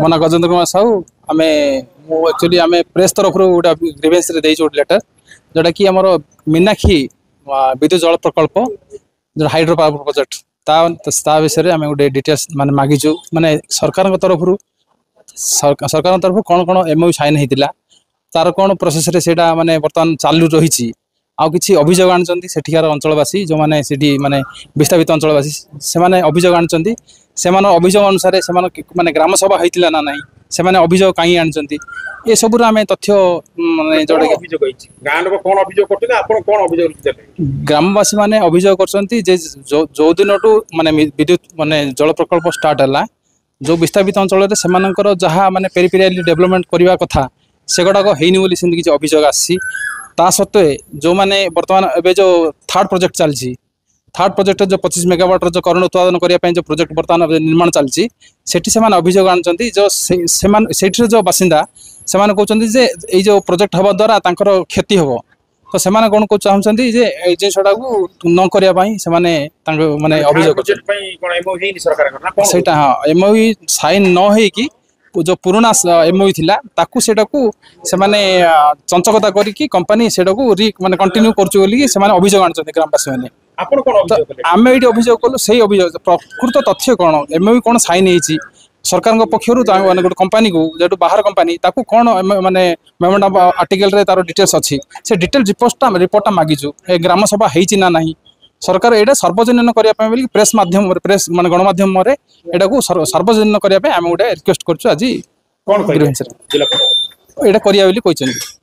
मो ना गजेंद्र कुमार साहू आम एक्चुअली आम प्रेस तरफ गोटे ग्रीवेंस गोटे लेटर जोटा कि आम मीनाक्षी विद्युत जल प्रकल्प जो हाइड्रो पावर प्रोजेक्ट ता विषय आम गोटे डिटेल्स माने मागिचु माने सरकार तरफ कौन कौन एमओयू साइन होता तार कौन प्रोसेस सेटा माने बर्तमान चालू रही आउ किसी अभियोग आनी सेठिकार अंचलवासी जो मैंने से माने विस्थापित अंचलवासी से अभियोग आनी से अभियोग अनुसार से माने ग्राम सभा होता ना ना से अभियोग कहीं आनी ये सब आम तथ्य माने ग्रामवासी मैंने अभियोग कर जो दिन माने विद्युत माने जल प्रकल्प स्टार्ट है जो विस्थापित अंचल से जहाँ माने पेरिफेरियल डेवलपमेंट करने कथा से गुड़ाक होनी किसी अभियोग आसी सत्वे जो मैंने बर्तमान एवं जो थर्ड प्रोजेक्ट चलती थर्ड प्रोजेक्ट जो 25 मेगावाट जो करेन्ट उत्पादन करने जो प्रोजेक्ट बर्तमान निर्माण चलती सेठी से अभियोग आनी जो जो बासिंदा से कहते जो प्रोजेक्ट हवा द्वारा क्षति हम तो से कौन को चाहते जिनटा को न करने से माने अभियोग सेटा हाँ एमओयू साइन न होगी जो पुराना एमओयू थिला ताकू सेटा को से माने चंचकता करी कंपनी सेटा को माने कंटिन्यू करछु से माने अभियोग आनछथि ग्रामवासी माने आपण कोन आम ये अभियोग कलु से अभियोग प्रकृत तथ्य कौन एमओयू कौन साइन होती सरकार पक्षर गोटे कंपनी को जो बाहर कंपनी ताकू कौन माने मेमोरेंडम आर्टिकल रे तार डिटेल्स अच्छी से डिटेल रिपोर्टा मागिचु ए ग्राम सभा होती ना नहीं सरकार यहाँ सार्वजनीन करने प्रेस माध्यम प्रेस मान गणमाध्यम को सार्वजनीन करने आम गोटे रिक्वेस्ट कर आज कौन यहाँ